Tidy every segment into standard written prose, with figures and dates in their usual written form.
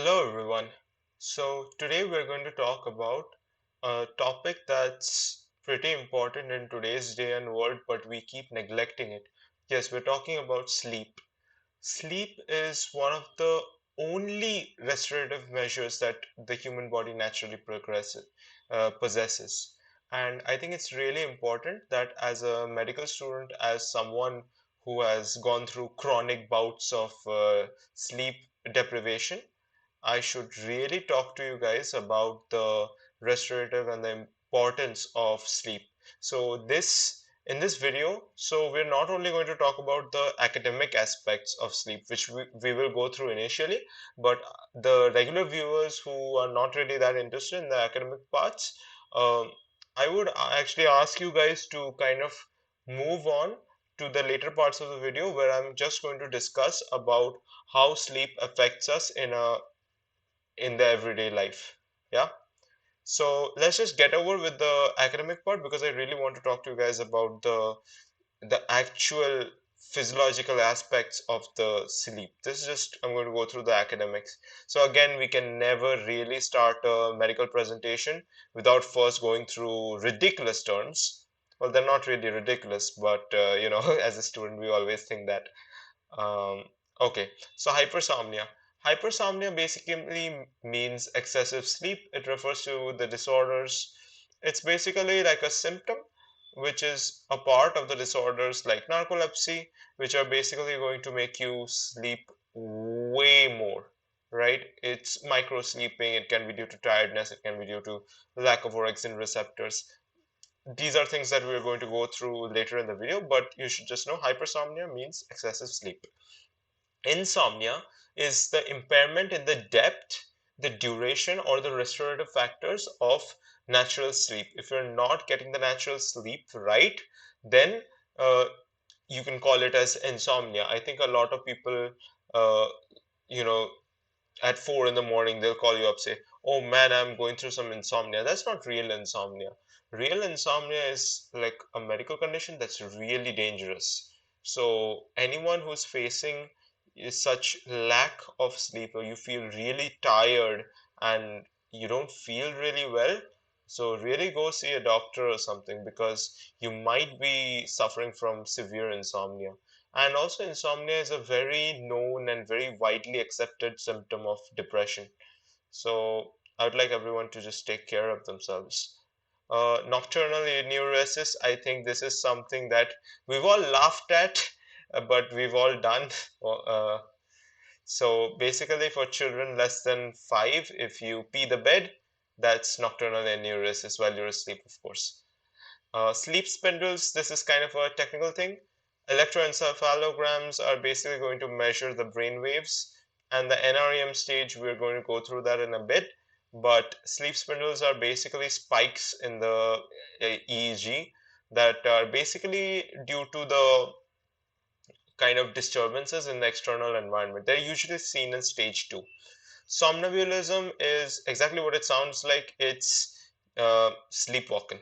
Hello everyone. So today we're going to talk about a topic that's pretty important in today's day and world, but we keep neglecting it. Yes, we're talking about sleep. Sleep is one of the only restorative measures that the human body naturally possesses. And I think it's really important that as a medical student, as someone who has gone through chronic bouts of sleep deprivation, I should really talk to you guys about the restorative and the importance of sleep. So in this video, so we're not only going to talk about the academic aspects of sleep, which we will go through initially, but the regular viewers who are not really that interested in the academic parts, um, I would actually ask you guys to kind of move on to the later parts of the video where I'm just going to discuss about how sleep affects us in the everyday life. Yeah. So let's just get over with the academic part because I really want to talk to you guys about the actual physiological aspects of the sleep. This is just I'm going to go through the academics. So again, we can never really start a medical presentation without first going through ridiculous terms. Well, they're not really ridiculous, but as a student, we always think that. Um, okay, so hypersomnia. Hypersomnia basically means excessive sleep. It refers to the disorders. It's basically like a symptom, which is a part of the disorders like narcolepsy, which are basically going to make you sleep way more, right? It's micro sleeping. It can be due to tiredness. It can be due to lack of orexin receptors. These are things that we're going to go through later in the video, but you should just know hypersomnia means excessive sleep. Insomnia is the impairment in the depth, the duration, or the restorative factors of natural sleep. If you're not getting the natural sleep right, then uh, you can call it as insomnia. I think a lot of people, uh, you know, at 4 in the morning, they'll call you up, say, "Oh man, I'm going through some insomnia." That's not real insomnia. Real insomnia is like a medical condition that's really dangerous. So, anyone who's facing such lack of sleep, or you feel really tired and you don't feel really well, so really go see a doctor or something because you might be suffering from severe insomnia. And also, insomnia is a very known and very widely accepted symptom of depression. So, I would like everyone to just take care of themselves. Nocturnal enuresis, I think this is something that we've all laughed at, but we've all done. Uh, so, basically, for children less than 5, if you pee the bed, that's nocturnal enuresis while you're asleep, of course. Sleep spindles, this is kind of a technical thing. Electroencephalograms are basically going to measure the brain waves, and the NREM stage, we're going to go through that in a bit. But sleep spindles are basically spikes in the EEG that are basically due to the kind of disturbances in the external environment. They're usually seen in stage 2. Somnambulism is exactly what it sounds like. It's sleepwalking.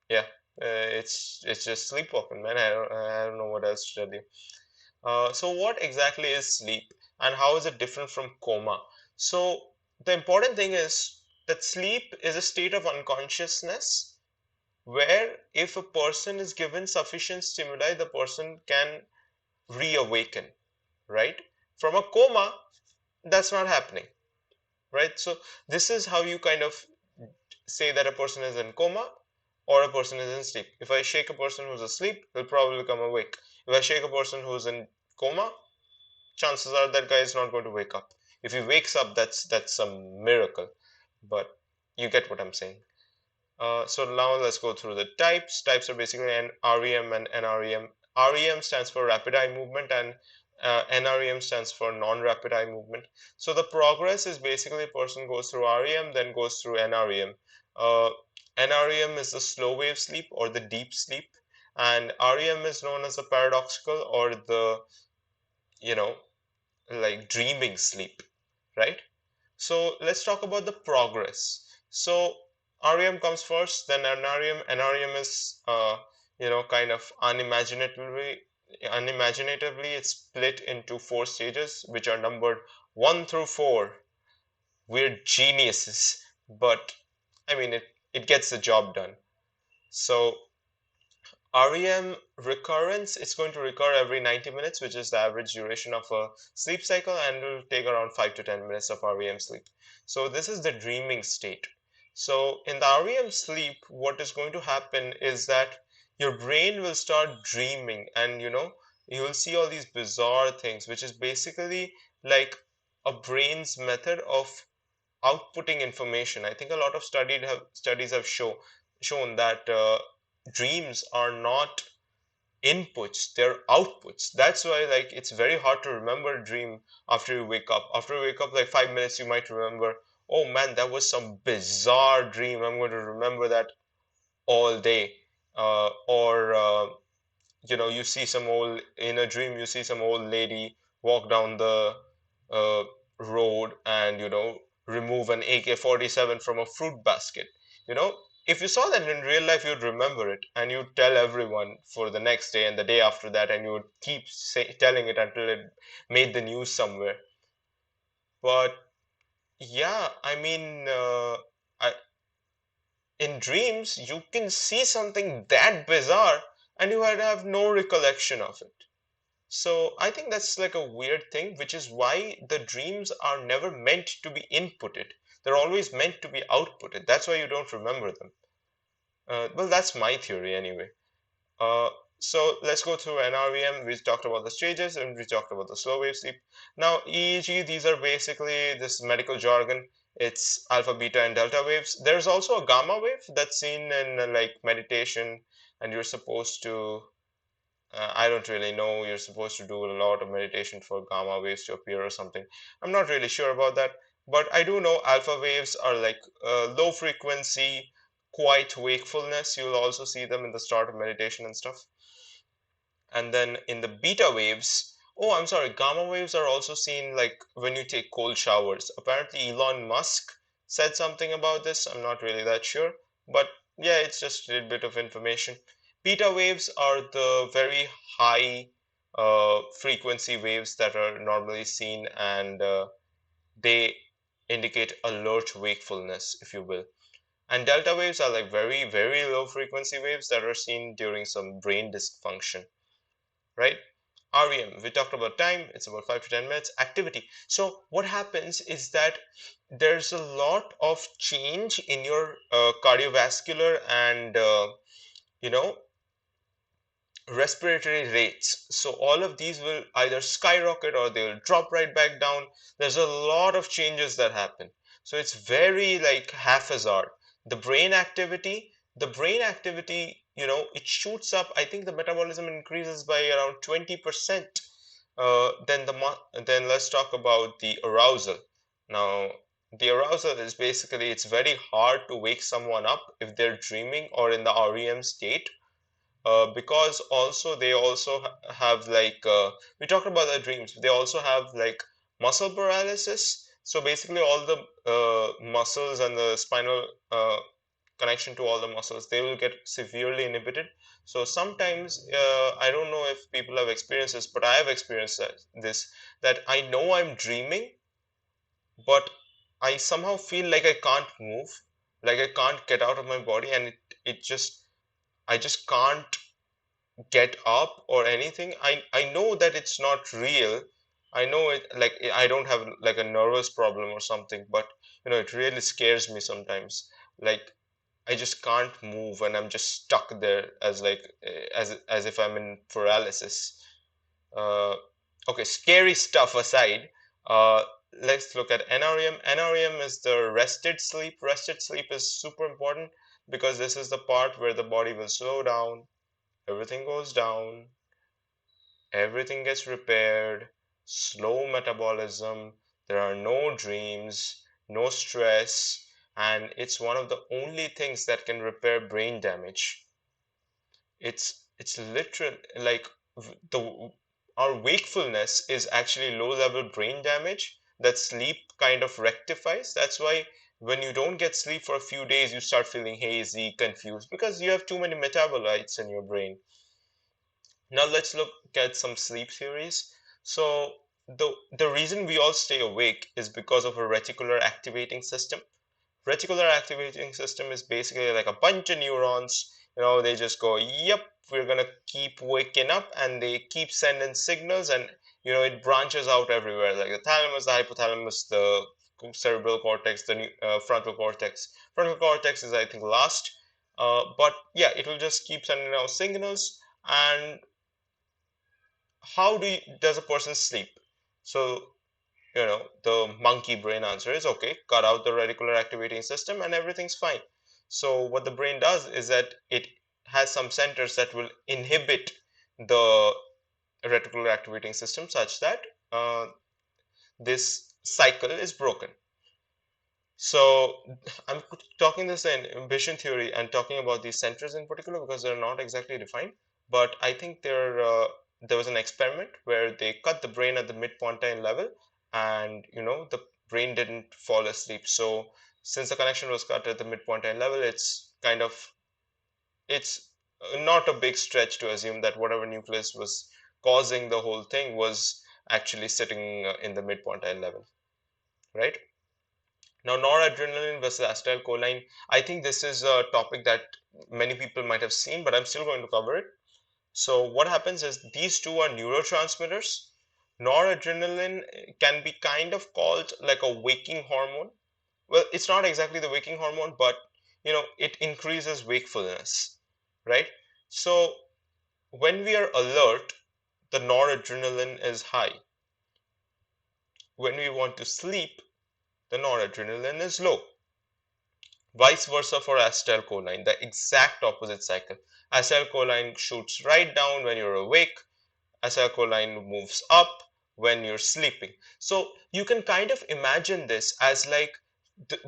Yeah, it's just sleepwalking, man. I don't know what else to tell you. So what exactly is sleep, and how is it different from coma? So the important thing is that sleep is a state of unconsciousness where if a person is given sufficient stimuli, the person can reawaken, right? From a coma, that's not happening, right? So this is how you kind of say that a person is in coma or a person is in sleep. If I shake a person who's asleep, he'll probably come awake. If I shake a person who's in coma, chances are that guy is not going to wake up. If he wakes up, that's a miracle. But you get what I'm saying. So now let's go through the types. Types are basically an REM and NREM. REM stands for rapid eye movement, and NREM stands for non-rapid eye movement. So the progress is basically a person goes through REM, then goes through NREM. Uh, NREM is the slow wave sleep or the deep sleep, and REM is known as the paradoxical or the you know like dreaming sleep, right? So let's talk about the progress. So REM comes first, then NREM. NREM is, kind of unimaginatively, it's split into 4 stages, which are numbered 1 through 4. we're geniuses, but I mean, it gets the job done. So REM recurrence, it's going to recur every 90 minutes, which is the average duration of a sleep cycle, and it will take around 5 to 10 minutes of REM sleep. So this is the dreaming state. So in the REM sleep, what is going to happen is that your brain will start dreaming, and you will see all these bizarre things, which is basically like a brain's method of outputting information. I think a lot of studies have shown that dreams are not inputs, they're outputs. That's why like it's very hard to remember a dream after you wake up. After you wake up, like 5 minutes, you might remember, oh man, that was some bizarre dream. I'm going to remember that all day. Or you see some old in a dream, you see some old lady walk down the uh, road and remove an AK-47 from a fruit basket. you know if you saw that in real life, you'd remember it and you'd tell everyone for the next day and the day after that, and you would keep telling it until it made the news somewhere. But yeah, I mean, in dreams you can see something that bizarre and you had have no recollection of it. So I think that's like a weird thing, which is why the dreams are never meant to be inputted. They're always meant to be outputted. That's why you don't remember them. Well, that's my theory anyway. Uh, so let's go through NREM. We talked about the stages and we talked about the slow wave sleep. Now, EEG, these are basically this medical jargon. It's alpha, beta, and delta waves. There's also a gamma wave that's seen in like meditation, and you're supposed to I don't really know. You're supposed to do a lot of meditation for gamma waves to appear or something. I'm not really sure about that. But I do know alpha waves are like low frequency, quiet wakefulness. You'll also see them in the start of meditation and stuff. And then in the beta waves, oh, I'm sorry, gamma waves are also seen like when you take cold showers. Apparently, Elon Musk said something about this. I'm not really that sure. But yeah, it's just a little bit of information. Beta waves are the very high frequency waves that are normally seen, and they indicate alert wakefulness, if you will. And delta waves are like very, very low frequency waves that are seen during some brain dysfunction, right? REM, we talked about time, it's about 5 to 10 minutes. Activity. So, what happens is that there's a lot of change in your cardiovascular and, you know, respiratory rates. So all of these will either skyrocket or they will drop right back down. There's a lot of changes that happen. So it's very like haphazard. The brain activity, it shoots up. I think the metabolism increases by around 20%. Then let's talk about the arousal. Now, the arousal is basically it's very hard to wake someone up if they're dreaming or in the REM state, because also they also have like we talked about their dreams. They also have like muscle paralysis. So basically, all the muscles and the spinal connection to all the muscles, they will get severely inhibited. So sometimes I don't know if people have experienced this, but I have experienced this that I know I'm dreaming, but I somehow feel like I can't move, like I can't get out of my body, and it just I just can't get up or anything. I know that it's not real. I know it, like I don't have like a nervous problem or something, but it really scares me sometimes. Like I just can't move and I'm just stuck there as like as if I'm in paralysis. uh okay, scary stuff aside, uh let's look at NREM. NREM is the rested sleep. Rested sleep is super important because this is the part where the body will slow down, everything goes down, everything gets repaired, slow metabolism, there are no dreams, no stress, and it's one of the only things that can repair brain damage. It's literal like the our wakefulness is actually low level brain damage that sleep kind of rectifies. That's why when you don't get sleep for a few days, you start feeling hazy, confused, because you have too many metabolites in your brain. Now let's look at some sleep theories. So the reason we all stay awake is because of a reticular activating system. Reticular activating system is basically like a bunch of neurons. They just go, yep, we're gonna keep waking up, and they keep sending signals, and it branches out everywhere, like the thalamus, the hypothalamus, the cerebral cortex, the frontal cortex. Frontal cortex is, I think, last. But yeah, it will just keep sending out signals. And how does a person sleep? So the monkey brain answer is okay, cut out the reticular activating system and everything's fine. So what the brain does is that it has some centers that will inhibit the reticular activating system such that this cycle is broken. So I'm talking this in ambition theory and talking about these centers in particular because they're not exactly defined. But I think there was an experiment where they cut the brain at the mid-pontine level, and the brain didn't fall asleep. So since the connection was cut at the mid-pontine level, it's not a big stretch to assume that whatever nucleus was causing the whole thing was actually sitting in the mid-pontine level, right? Now, noradrenaline versus acetylcholine. I think this is a topic that many people might have seen, but I'm still going to cover it. So, what happens is these two are neurotransmitters. Noradrenaline can be kind of called like a waking hormone. Well, it's not exactly the waking hormone, but it increases wakefulness, right? So, when we are alert, the noradrenaline is high. When we want to sleep, the noradrenaline is low. Vice versa for acetylcholine, the exact opposite cycle. Acetylcholine shoots right down when you're awake, acetylcholine moves up when you're sleeping. So you can kind of imagine this as like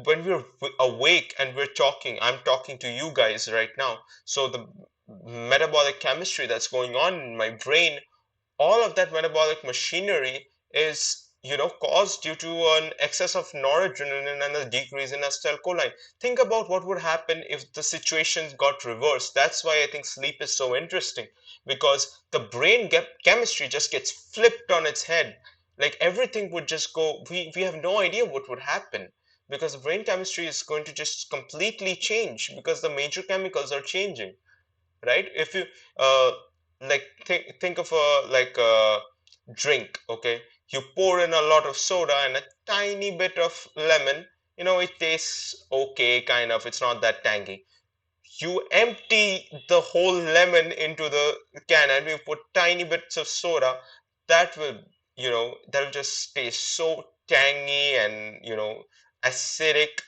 when we're awake and we're talking, I'm talking to you guys right now. So the metabolic chemistry that's going on in my brain, all of that metabolic machinery is caused due to an excess of noradrenaline and a decrease in acetylcholine. Think about what would happen if the situations got reversed. That's why I think sleep is so interesting, because the brain chemistry just gets flipped on its head. Like everything would just go, we have no idea what would happen, because the brain chemistry is going to just completely change because the major chemicals are changing, right? If you uh, like think of a like a drink, okay? You pour in a lot of soda and a tiny bit of lemon, it tastes okay, kind of. It's not that tangy. You empty the whole lemon into the can and you put tiny bits of soda, that will, that'll just taste so tangy and, acidic.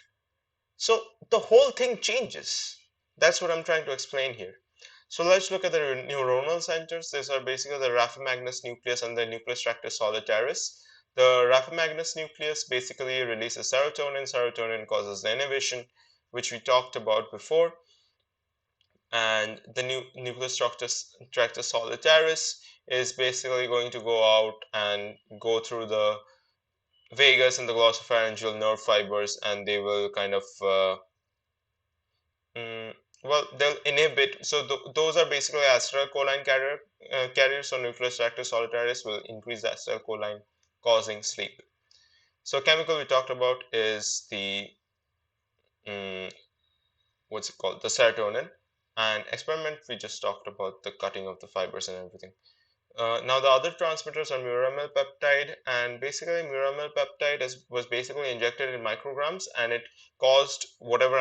So the whole thing changes. That's what I'm trying to explain here. So let's look at the neuronal centers. These are basically the raphe nucleus and the nucleus tractus solitarius. The raphe nucleus basically releases serotonin. Serotonin causes the inhibition, which we talked about before. And the nucleus tractus solitarius is basically going to go out and go through the vagus and the glossopharyngeal nerve fibers, and they will kind of Mm, well, they'll inhibit. So those are basically acetylcholine carriers. So nucleus tractus solitarius will increase the acetylcholine, causing sleep. So chemical we talked about is the mm, what's it called? The serotonin. And experiment we just talked about the cutting of the fibers and everything. Now the other transmitters are muramyl peptide, and basically muramyl peptide was basically injected in micrograms, and it caused whatever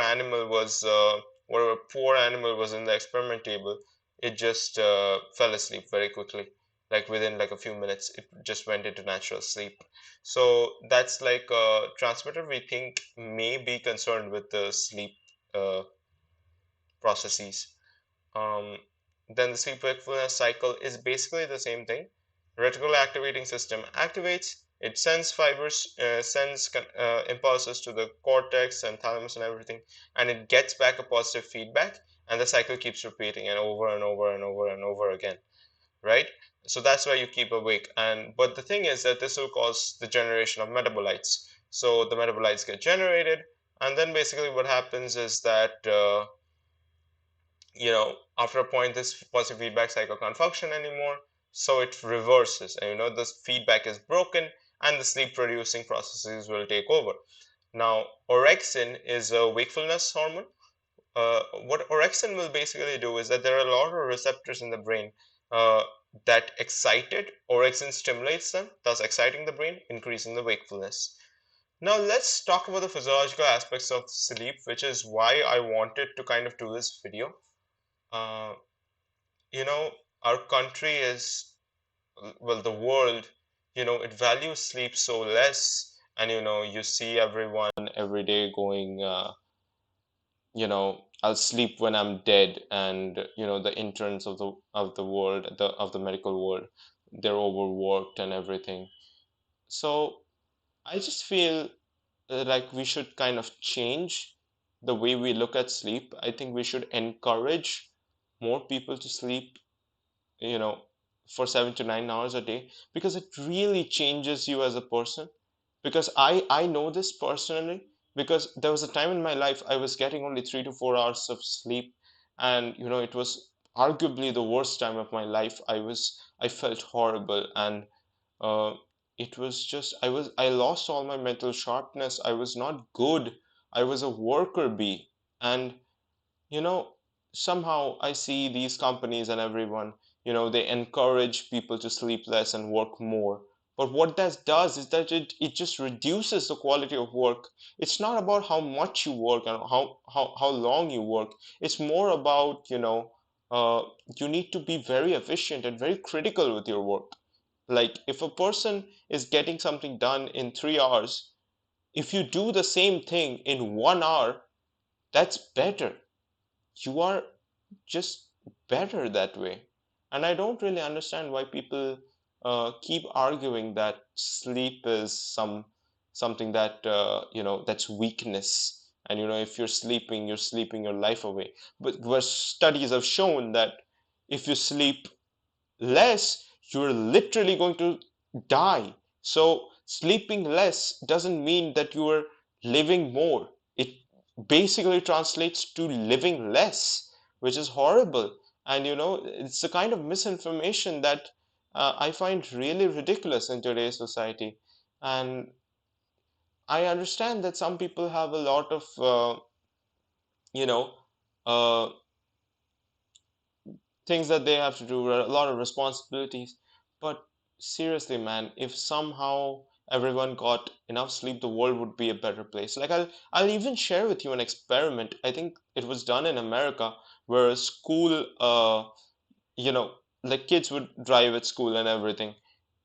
poor animal was in the experiment table, it just fell asleep very quickly, like within like a few minutes, it just went into natural sleep. So that's like a transmitter we think may be concerned with the sleep uh, processes. um, then the sleep wakefulness cycle is basically the same thing. Reticular activating system activates, it sends sends impulses to the cortex and thalamus and everything, and it gets back a positive feedback, and the cycle keeps repeating and over and over and over and over again, right? So that's why you keep awake. And but the thing is that this will cause the generation of metabolites. So the metabolites get generated, and then basically what happens is that after a point, this positive feedback cycle can't function anymore. so it reverses, and the feedback is broken, and the sleep producing processes will take over. Now, orexin is a wakefulness hormone. What orexin will basically do is that there are a lot of receptors in the brain uh, that excited. Orexin stimulates them, thus exciting the brain, increasing the wakefulness. Now, let's talk about the physiological aspects of sleep, which is why I wanted to kind of do this video. Uh, you know, our country is, well, the world, it values sleep so less. And, you see everyone every day going, I'll sleep when I'm dead. And, the interns of the world, of the medical world, they're overworked and everything. So I just feel like we should kind of change the way we look at sleep. I think we should encourage more people to sleep, you know, for 7 to 9 hours a day, because it really changes you as a person. Because I know this personally, because there was a time in my life I was getting only 3 to 4 hours of sleep, and it was arguably the worst time of my life. I felt horrible, and uh, it was just I lost all my mental sharpness. I was not good. I was a worker bee. And you know somehow I see these companies and everyone, they encourage people to sleep less and work more. But what that does is that it just reduces the quality of work. It's not about how much you work and how long you work. It's more about, uh, you need to be very efficient and very critical with your work. Like, if a person is getting something done in 3 hours, if you do the same thing in 1 hour, that's better. You are just better that way. And I don't really understand why people keep arguing that sleep is something that that's weakness. And if you're sleeping your life away. But where studies have shown that if you sleep less, you're literally going to die. So sleeping less doesn't mean that you are living more. It basically translates to living less, which is horrible. And it's a kind of misinformation that I find really ridiculous in today's society. And I understand that some people have a lot of you know uh, things that they have to do, a lot of responsibilities. But seriously, man, if somehow everyone got enough sleep, the world would be a better place. Like, I'll even share with you an experiment. I think it was done in America, where a school, you know, like kids would drive at school and everything,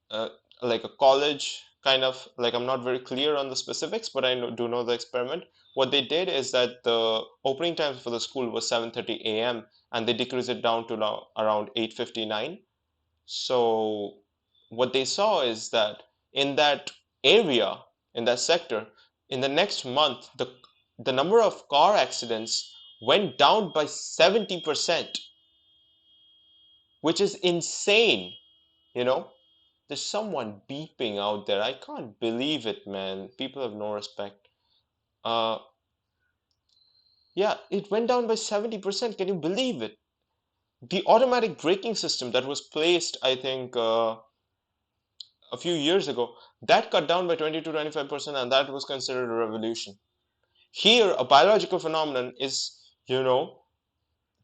uh, like a college kind of, like, I'm not very clear on the specifics, but do know the experiment. What they did is that the opening time for the school was 7:30 a.m. and they decreased it down to now around 8:59. So what they saw is that in that area, in that sector, in the next month, the number of car accidents went down by 70%, which is insane, you know? There's someone beeping out there. I can't believe it, man. People have no respect. Uh, yeah, it went down by 70%. Can you believe it? The automatic braking system that was placed, I think, a few years ago, that cut down by 20 to 25%, and that was considered a revolution. Here, a biological phenomenon is,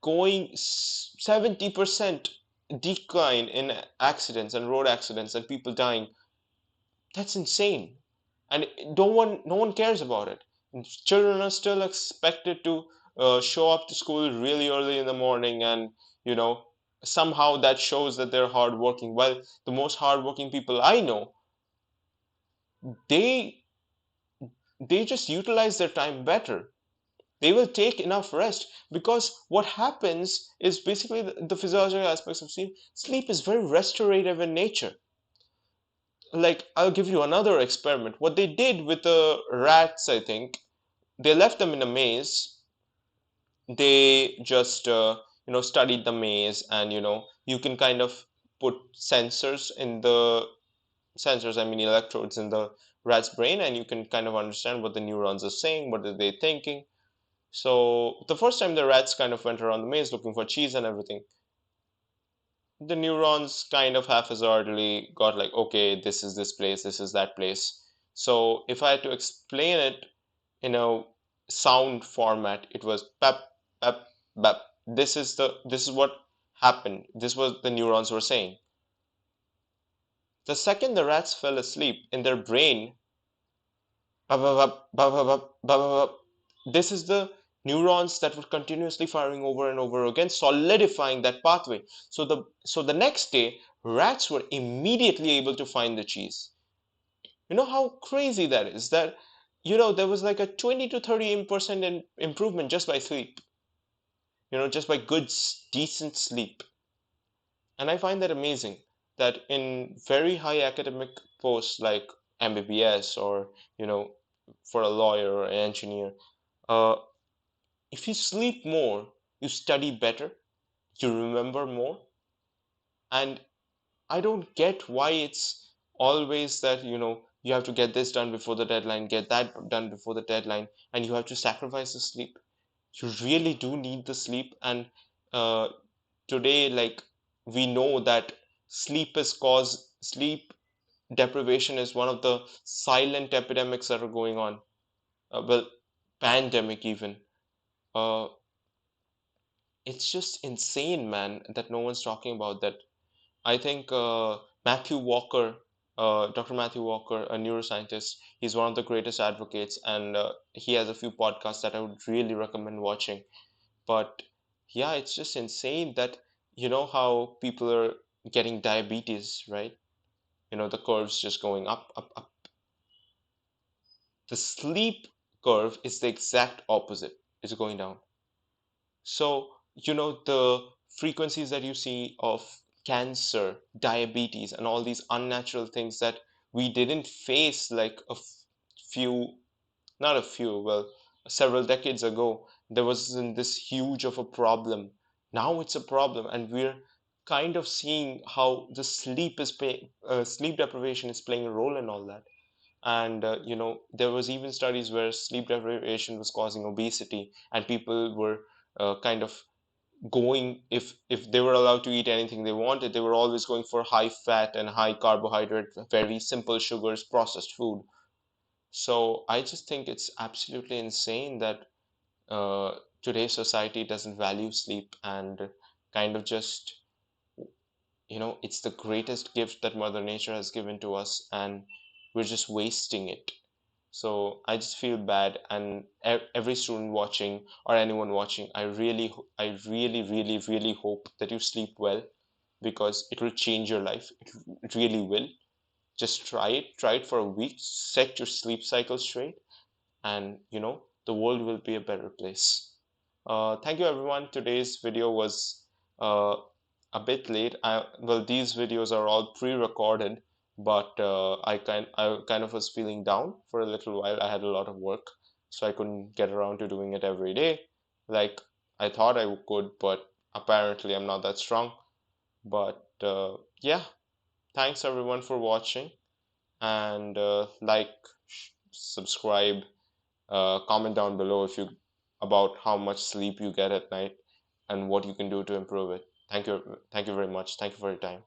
going 70% decline in accidents and road accidents and people dying. That's insane. And no one cares about it. Children are still expected to show up to school really early in the morning, and you know somehow that shows that they're hardworking. Well, the most hardworking people I know, they they just utilize their time better. They will take enough rest, because what happens is basically the physiological aspects of sleep. Sleep is very restorative in nature. Like, I'll give you another experiment. What they did with the rats, I think, they left them in a maze. They just studied the maze, and you can kind of put sensors, I mean electrodes, in the rat's brain, and you can kind of understand what the neurons are saying, what are they thinking. So the first time, the rats kind of went around the maze looking for cheese and everything. the neurons kind of haphazardly got like, okay, this is this place, this is that place. So if I had to explain it in a sound format, it was pep, pep, pep. This is what happened. This was the neurons were saying. The second the rats fell asleep, in their brain, bap, bap, bap, bap, bap, bap, bap, bap. This is the neurons that were continuously firing over and over again, solidifying that pathway. So the next day, rats were immediately able to find the cheese. You know how crazy that is? That there was like a 20 to 30% improvement just by sleep. Just by good, decent sleep. And I find that amazing that in very high academic posts like MBBS or, for a lawyer or an engineer, uh, if you sleep more, you study better, you remember more. And I don't get why it's always that, you have to get this done before the deadline, get that done before the deadline, and you have to sacrifice the sleep. You really do need the sleep. And uh, today, like, we know that sleep deprivation is one of the silent epidemics that are going on. Well, pandemic even. Uh, it's just insane, man, that no one's talking about that. I think Matthew Walker, Dr. Matthew Walker, a neuroscientist, he's one of the greatest advocates, and he has a few podcasts that I would really recommend watching. But yeah, it's just insane that how people are getting diabetes, right? The curves just going up, up, up. The sleep curve is the exact opposite. It's going down. So, the frequencies that you see of cancer, diabetes, and all these unnatural things that we didn't face like few, not a few, well, several decades ago, there wasn't this huge of a problem. Now it's a problem, and we're kind of seeing how the sleep deprivation is playing a role in all that. And there was even studies where sleep deprivation was causing obesity, and people were kind of going, if they were allowed to eat anything they wanted, they were always going for high fat and high carbohydrate, very simple sugars, processed food. So I just think it's absolutely insane that today's society doesn't value sleep, and kind of just, it's the greatest gift that Mother Nature has given to us, and we're just wasting it. So I just feel bad, and every student watching or anyone watching, I really, really, really hope that you sleep well, because it will change your life. It really will. Just try it for a week, set your sleep cycle straight, and the world will be a better place. Thank you, everyone. Today's video was a bit late. Well, these videos are all pre-recorded, but I kind of was feeling down for a little while. I had a lot of work, so I couldn't get around to doing it every day like I thought I could, but apparently I'm not that strong. But yeah, thanks everyone for watching, and like, subscribe, comment down below if you about how much sleep you get at night and what you can do to improve it. Thank you very much. Thank you for your time.